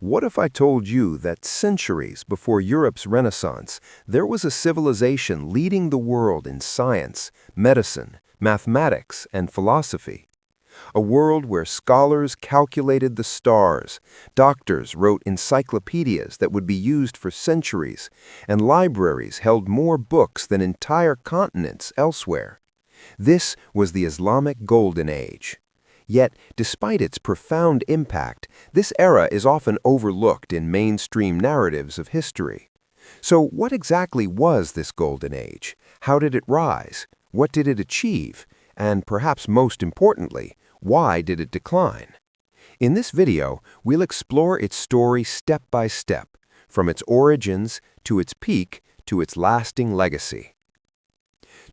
What if I told you that centuries before Europe's Renaissance, there was a civilization leading the world in science, medicine, mathematics, and philosophy? A world where scholars calculated the stars, doctors wrote encyclopedias that would be used for centuries, and libraries held more books than entire continents elsewhere. This was the Islamic Golden Age. Yet, despite its profound impact, this era is often overlooked in mainstream narratives of history. So what exactly was this Golden Age? How did it rise? What did it achieve? And perhaps most importantly, why did it decline? In this video, we'll explore its story step by step, from its origins to its peak to its lasting legacy.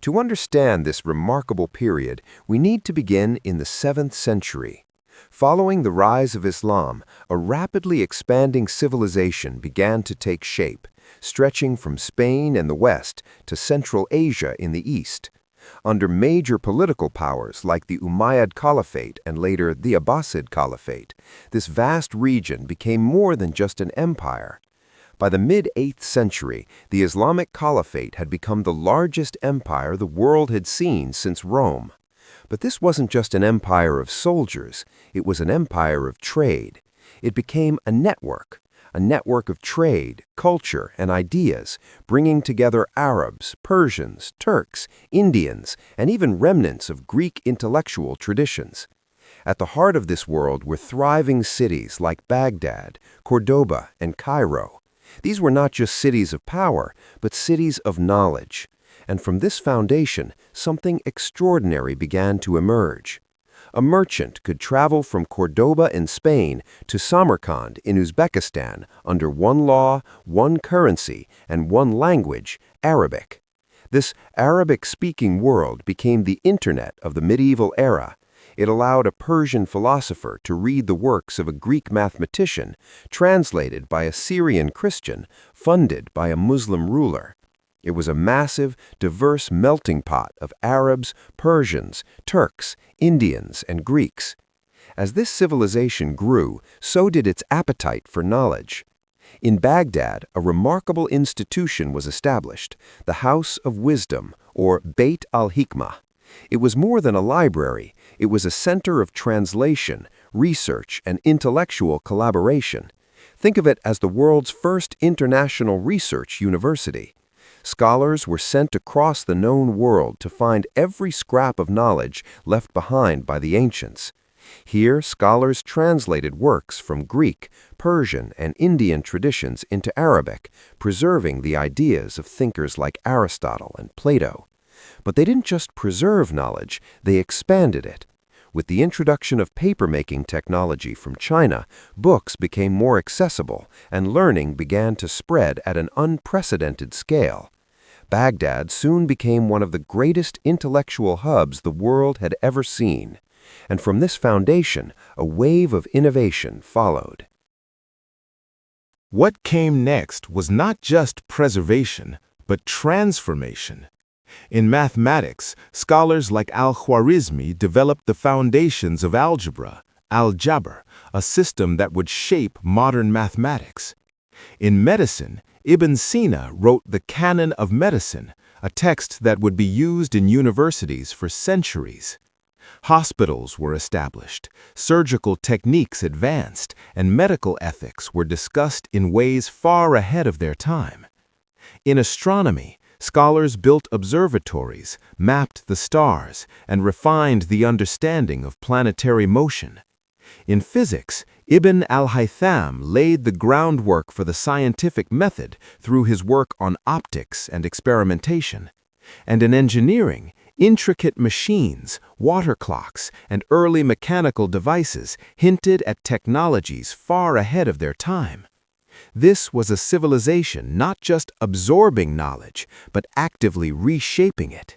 To understand this remarkable period, we need to begin in the 7th century. Following the rise of Islam, a rapidly expanding civilization began to take shape, stretching from Spain in the west to Central Asia in the east. Under major political powers like the Umayyad Caliphate and later the Abbasid Caliphate, this vast region became more than just an empire. By the mid-8th century, the Islamic Caliphate had become the largest empire the world had seen since Rome. But this wasn't just an empire of soldiers, it was an empire of trade. It became a network of trade, culture, and ideas, bringing together Arabs, Persians, Turks, Indians, and even remnants of Greek intellectual traditions. At the heart of this world were thriving cities like Baghdad, Cordoba, and Cairo. These were not just cities of power, but cities of knowledge. And from this foundation, something extraordinary began to emerge. A merchant could travel from Cordoba in Spain to Samarkand in Uzbekistan under one law, one currency, and one language, Arabic. This Arabic-speaking world became the Internet of the medieval era. It allowed a Persian philosopher to read the works of a Greek mathematician, translated by a Syrian Christian, funded by a Muslim ruler. It was a massive, diverse melting pot of Arabs, Persians, Turks, Indians, and Greeks. As this civilization grew, so did its appetite for knowledge. In Baghdad, a remarkable institution was established, the House of Wisdom, or Beit al-Hikmah. It was more than a library, it was a center of translation, research, and intellectual collaboration. Think of it as the world's first international research university. Scholars were sent across the known world to find every scrap of knowledge left behind by the ancients. Here, scholars translated works from Greek, Persian, and Indian traditions into Arabic, preserving the ideas of thinkers like Aristotle and Plato. But they didn't just preserve knowledge, they expanded it. With the introduction of paper-making technology from China, books became more accessible, and learning began to spread at an unprecedented scale. Baghdad soon became one of the greatest intellectual hubs the world had ever seen. And from this foundation, a wave of innovation followed. What came next was not just preservation, but transformation. In mathematics, scholars like al-Khwarizmi developed the foundations of algebra, a system that would shape modern mathematics. In medicine, Ibn Sina wrote the Canon of Medicine, a text that would be used in universities for centuries. Hospitals were established, surgical techniques advanced, and medical ethics were discussed in ways far ahead of their time. In astronomy, scholars built observatories, mapped the stars, and refined the understanding of planetary motion. In physics, Ibn al-Haytham laid the groundwork for the scientific method through his work on optics and experimentation. And in engineering, intricate machines, water clocks, and early mechanical devices hinted at technologies far ahead of their time. This was a civilization not just absorbing knowledge, but actively reshaping it.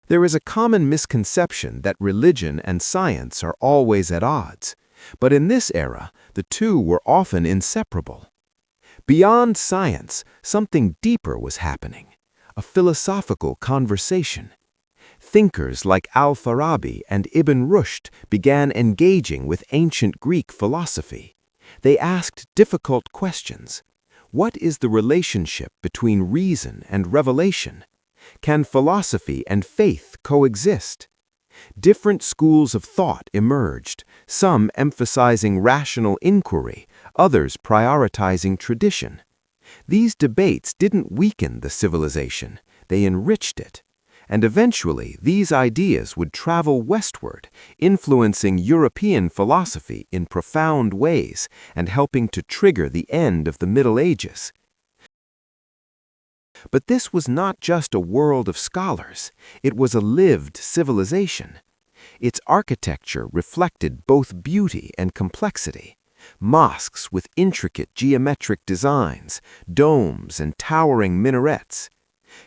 There is a common misconception that religion and science are always at odds, but in this era, the two were often inseparable. Beyond science, something deeper was happening, a philosophical conversation. Thinkers like Al-Farabi and Ibn Rushd began engaging with ancient Greek philosophy. They asked difficult questions. What is the relationship between reason and revelation? Can philosophy and faith coexist? Different schools of thought emerged, some emphasizing rational inquiry, others prioritizing tradition. These debates didn't weaken the civilization, they enriched it. And eventually, these ideas would travel westward, influencing European philosophy in profound ways and helping to trigger the end of the Middle Ages. But this was not just a world of scholars, it was a lived civilization. Its architecture reflected both beauty and complexity. Mosques with intricate geometric designs, domes and towering minarets.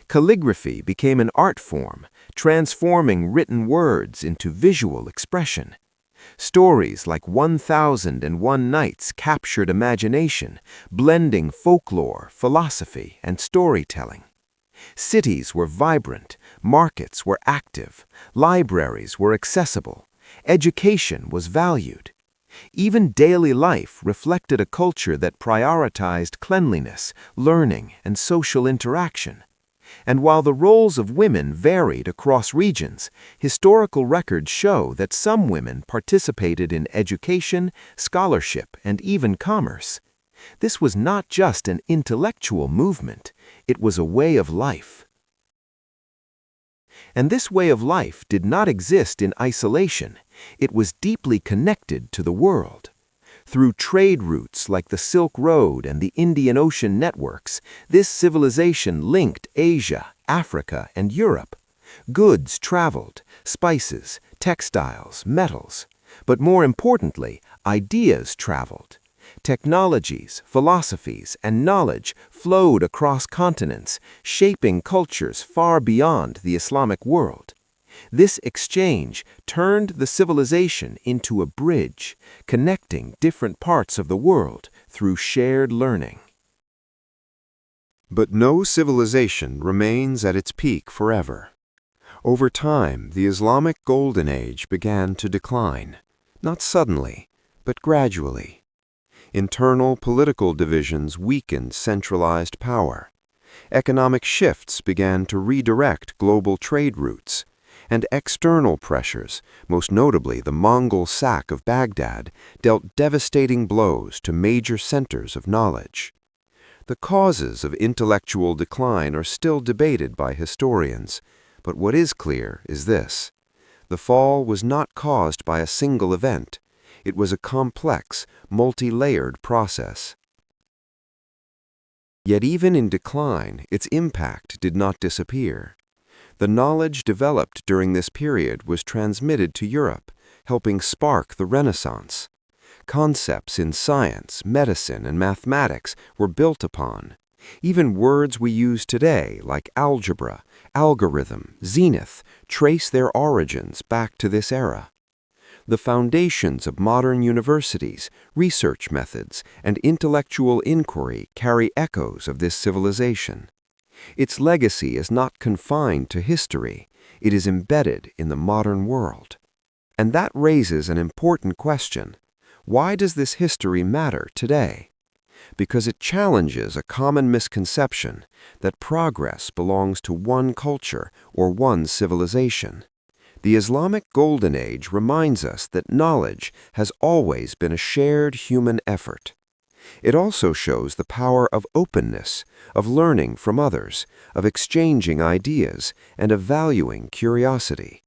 Calligraphy became an art form, transforming written words into visual expression. Stories like 1001 Nights captured imagination, blending folklore, philosophy, and storytelling. Cities were vibrant, markets were active, libraries were accessible, education was valued. Even daily life reflected a culture that prioritized cleanliness, learning, and social interaction. And while the roles of women varied across regions, historical records show that some women participated in education, scholarship, and even commerce. This was not just an intellectual movement, it was a way of life. And this way of life did not exist in isolation, it was deeply connected to the world. Through trade routes like the Silk Road and the Indian Ocean networks, this civilization linked Asia, Africa, and Europe. Goods traveled, spices, textiles, metals. But more importantly, ideas traveled. Technologies, philosophies, and knowledge flowed across continents, shaping cultures far beyond the Islamic world. This exchange turned the civilization into a bridge, connecting different parts of the world through shared learning. But no civilization remains at its peak forever. Over time, the Islamic Golden Age began to decline, not suddenly, but gradually. Internal political divisions weakened centralized power. Economic shifts began to redirect global trade routes, and external pressures, most notably the Mongol sack of Baghdad, dealt devastating blows to major centers of knowledge. The causes of intellectual decline are still debated by historians, but what is clear is this: the fall was not caused by a single event. It was a complex, multi-layered process. Yet even in decline, its impact did not disappear. The knowledge developed during this period was transmitted to Europe, helping spark the Renaissance. Concepts in science, medicine, and mathematics were built upon. Even words we use today, like algebra, algorithm, zenith, trace their origins back to this era. The foundations of modern universities, research methods, and intellectual inquiry carry echoes of this civilization. Its legacy is not confined to history, it is embedded in the modern world. And that raises an important question. Why does this history matter today? Because it challenges a common misconception that progress belongs to one culture or one civilization. The Islamic Golden Age reminds us that knowledge has always been a shared human effort. It also shows the power of openness, of learning from others, of exchanging ideas, and of valuing curiosity.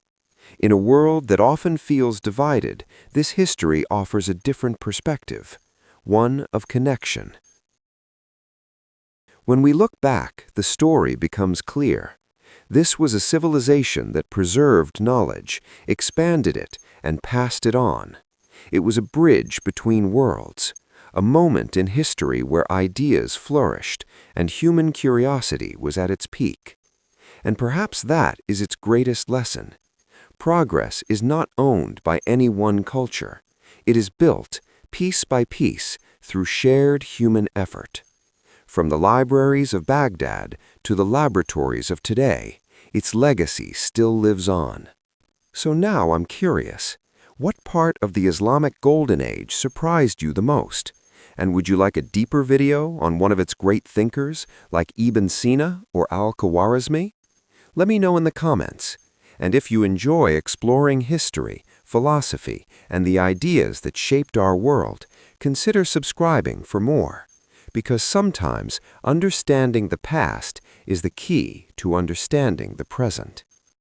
In a world that often feels divided, this history offers a different perspective, one of connection. When we look back, the story becomes clear. This was a civilization that preserved knowledge, expanded it, and passed it on. It was a bridge between worlds, a moment in history where ideas flourished and human curiosity was at its peak. And perhaps that is its greatest lesson. Progress is not owned by any one culture. It is built, piece by piece, through shared human effort. From the libraries of Baghdad to the laboratories of today, Its legacy still lives on. So now I'm curious, what part of the Islamic Golden Age surprised you the most? And would you like a deeper video on one of its great thinkers, like Ibn Sina or al-Khwarizmi? Let me know in the comments. And if you enjoy exploring history, philosophy, and the ideas that shaped our world, consider subscribing for more. Because sometimes understanding the past is the key to understanding the present.